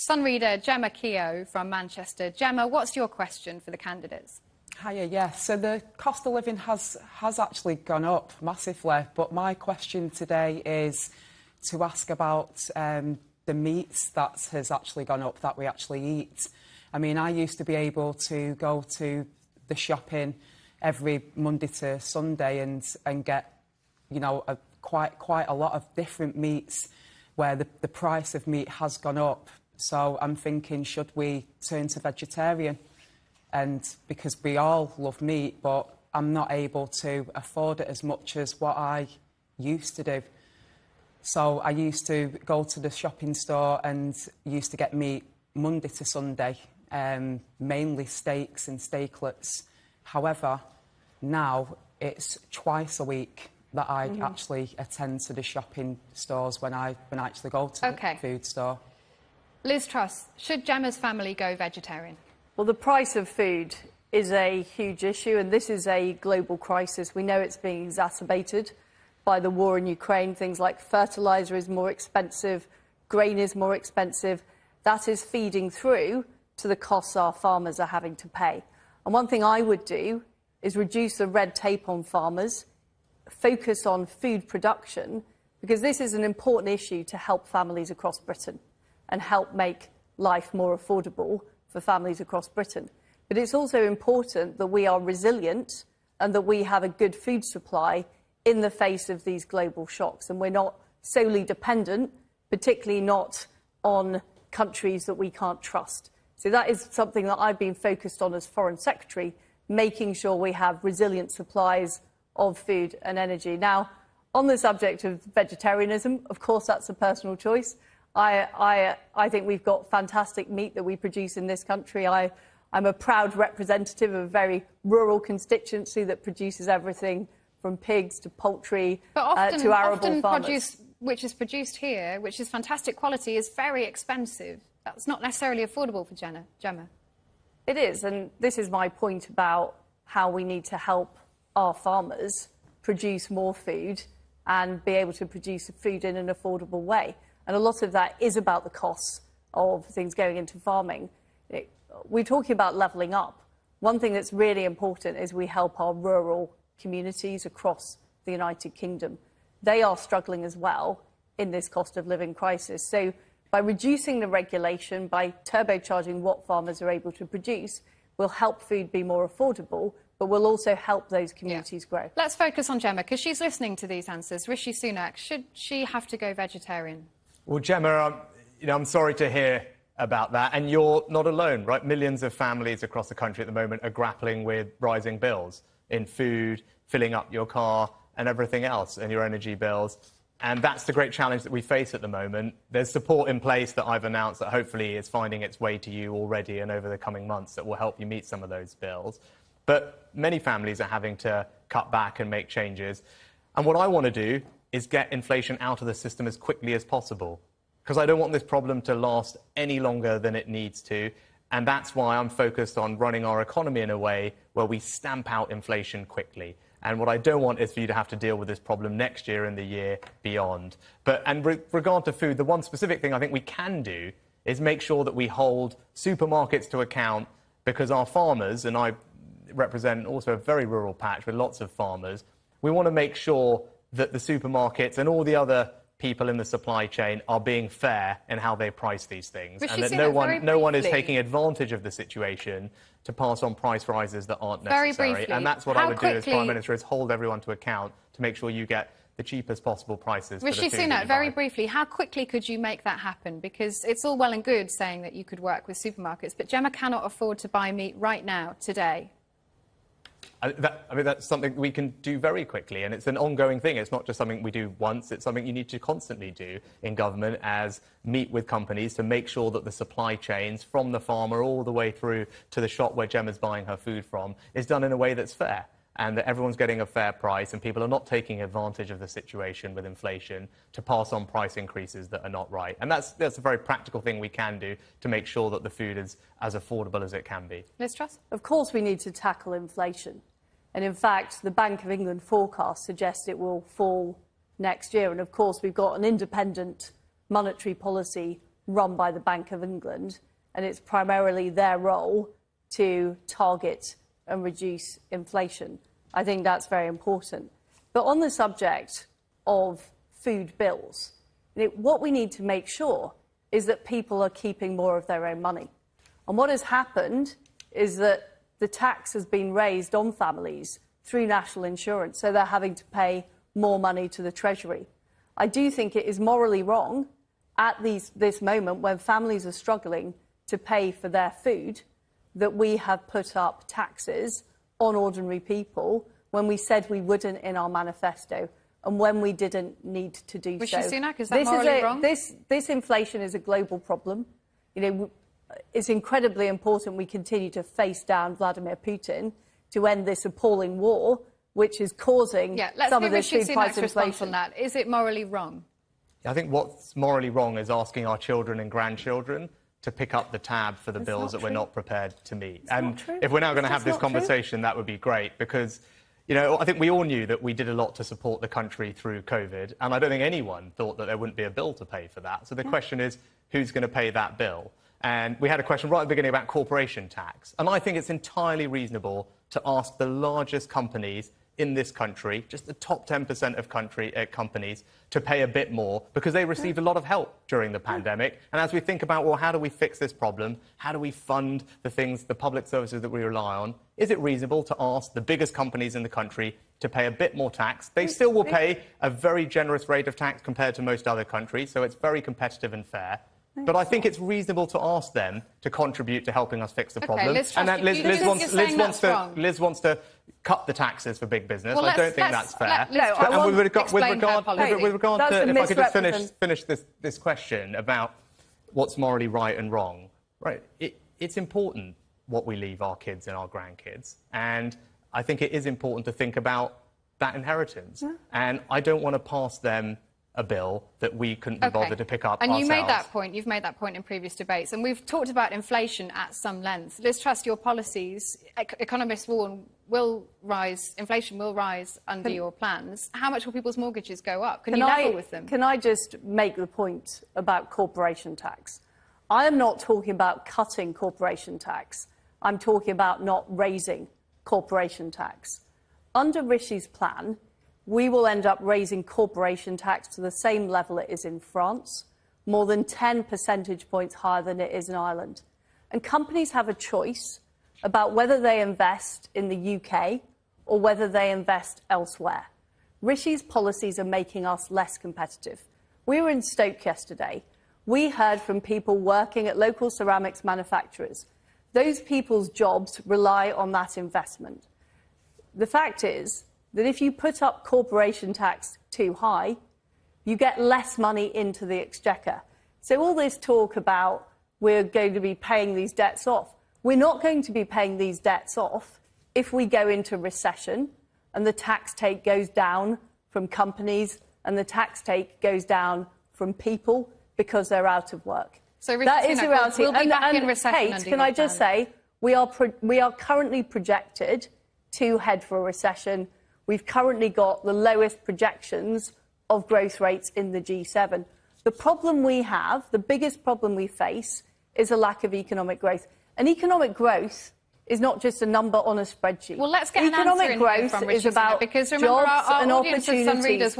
Sun reader Gemma Keogh from Manchester. Gemma, what's your question for the candidates? Hiya, yes. So the cost of living has actually gone up massively, but my question today is to ask about the meats that has actually gone up that we actually eat. I mean, I used to be able to go to the shopping every Monday to Sunday and get, you know, quite a lot of different meats where the price of meat has gone up. So I'm thinking, should we turn to vegetarian? And because we all love meat, but I'm not able to afford it as much as what I used to do. So I used to go to the shopping store and used to get meat Monday to Sunday, mainly steaks and steaklets. However, now it's twice a week that I actually attend to the shopping stores when I actually go to the food store. Liz Truss, should Gemma's family go vegetarian? Well, the price of food is a huge issue, and this is a global crisis. We know it's being exacerbated by the war in Ukraine. Things like fertiliser is more expensive, grain is more expensive. That is feeding through to the costs our farmers are having to pay. And one thing I would do is reduce the red tape on farmers, focus on food production, because this is an important issue to help families across Britain and help make life more affordable for families across Britain. But it's also important that we are resilient and that we have a good food supply in the face of these global shocks. And we're not solely dependent, particularly not on countries that we can't trust. So that is something that I've been focused on as Foreign Secretary, making sure we have resilient supplies of food and energy. Now, on the subject of vegetarianism, of course, that's a personal choice. I think we've got fantastic meat that we produce in this country. I'm a proud representative of a very rural constituency that produces everything from pigs to poultry to arable farmers. Produce which is produced here, which is fantastic quality, is very expensive. That's not necessarily affordable for Gemma. It is, and this is my point about how we need to help our farmers produce more food and be able to produce food in an affordable way. And a lot of that is about the costs of things going into farming. We're talking about levelling up. One thing that's really important is we help our rural communities across the United Kingdom. They are struggling as well in this cost of living crisis. So by reducing the regulation, by turbocharging what farmers are able to produce, we'll help food be more affordable, but we'll also help those communities grow. Let's focus on Gemma, because she's listening to these answers. Rishi Sunak, should she have to go vegetarian? Well, Gemma, I'm sorry to hear about that. And you're not alone, right? Millions of families across the country at the moment are grappling with rising bills in food, filling up your car and everything else, and your energy bills. And that's the great challenge that we face at the moment. There's support in place that I've announced that hopefully is finding its way to you already and over the coming months that will help you meet some of those bills. But many families are having to cut back and make changes. And what I want to do is get inflation out of the system as quickly as possible, because I don't want this problem to last any longer than it needs to. And that's why I'm focused on running our economy in a way where we stamp out inflation quickly. And what I don't want is for you to have to deal with this problem next year and the year beyond. And with regard to food, the one specific thing I think we can do is make sure that we hold supermarkets to account, because our farmers, and I represent also a very rural patch with lots of farmers, we want to make sure that the supermarkets and all the other people in the supply chain are being fair in how they price these things, and that no one is taking advantage of the situation to pass on price rises that aren't necessary. And that's what I would do as Prime Minister, is hold everyone to account to make sure you get the cheapest possible prices for the food that you buy. Rishi Sunak, very briefly, how quickly could you make that happen? Because it's all well and good saying that you could work with supermarkets, but Gemma cannot afford to buy meat right now, today. That's something we can do very quickly, and it's an ongoing thing. It's not just something we do once, it's something you need to constantly do in government, as meet with companies to make sure that the supply chains from the farmer all the way through to the shop where Gemma's buying her food from is done in a way that's fair, and that everyone's getting a fair price and people are not taking advantage of the situation with inflation to pass on price increases that are not right. And that's a very practical thing we can do to make sure that the food is as affordable as it can be. Liz Truss? Of course we need to tackle inflation. And in fact, the Bank of England forecast suggests it will fall next year. And of course, we've got an independent monetary policy run by the Bank of England, and it's primarily their role to target and reduce inflation. I think that's very important. But on the subject of food bills, what we need to make sure is that people are keeping more of their own money. And what has happened is that the tax has been raised on families through national insurance, so they're having to pay more money to the Treasury. I do think it is morally wrong at this moment when families are struggling to pay for their food that we have put up taxes on ordinary people when we said we wouldn't in our manifesto and when we didn't need to do Rishi so. Sunak, is that morally wrong? This inflation is a global problem. It's incredibly important we continue to face down Vladimir Putin to end this appalling war, which is causing some of this food price inflation. On that. Is it morally wrong? I think what's morally wrong is asking our children and grandchildren to pick up the tab for the bills that we're not prepared to meet. And if we're now going to have this conversation, that would be great, because I think we all knew that we did a lot to support the country through COVID, and I don't think anyone thought that there wouldn't be a bill to pay for that. So the question is, who's going to pay that bill? And we had a question right at the beginning about corporation tax. And I think it's entirely reasonable to ask the largest companies in this country, just the top 10% of companies, to pay a bit more because they received a lot of help during the pandemic. And as we think about, well, how do we fix this problem? How do we fund the things, the public services that we rely on? Is it reasonable to ask the biggest companies in the country to pay a bit more tax? They still will pay a very generous rate of tax compared to most other countries, so it's very competitive and fair. But I think it's reasonable to ask them to contribute to helping us fix the problem. Liz, and that Liz wants to cut the taxes for big business. Well, I don't think that's fair. With regard to, if I could just finish this question about what's morally right and wrong, right? It's important what we leave our kids and our grandkids, and I think it is important to think about that inheritance. Yeah. And I don't want to pass them a bill that we couldn't be bothered to pick up ourselves. And you made that point. You've made that point in previous debates. And we've talked about inflation at some length. Liz Truss, your policies, economists will rise, inflation will rise under your plans. How much will people's mortgages go up? Can you level with them? Can I just make the point about corporation tax? I am not talking about cutting corporation tax. I'm talking about not raising corporation tax. Under Rishi's plan, we will end up raising corporation tax to the same level it is in France, more than 10 percentage points higher than it is in Ireland. And companies have a choice about whether they invest in the UK or whether they invest elsewhere. Rishi's policies are making us less competitive. We were in Stoke yesterday. We heard from people working at local ceramics manufacturers. Those people's jobs rely on that investment. The fact is that if you put up corporation tax too high, you get less money into the exchequer. So all this talk about we're going to be paying these debts off, we're not going to be paying these debts off if we go into recession and the tax take goes down from companies and the tax take goes down from people because they're out of work. So that is the reality. We'll be back in recession. Kate, can I just say, we are currently projected to head for a recession. We've currently got the lowest projections of growth rates in the G7. The problem we have, the biggest problem we face, is a lack of economic growth. And economic growth is not just a number on a spreadsheet. Well, let's get an answer in here from Rishi Sunak, because remember, our audience of Sun readers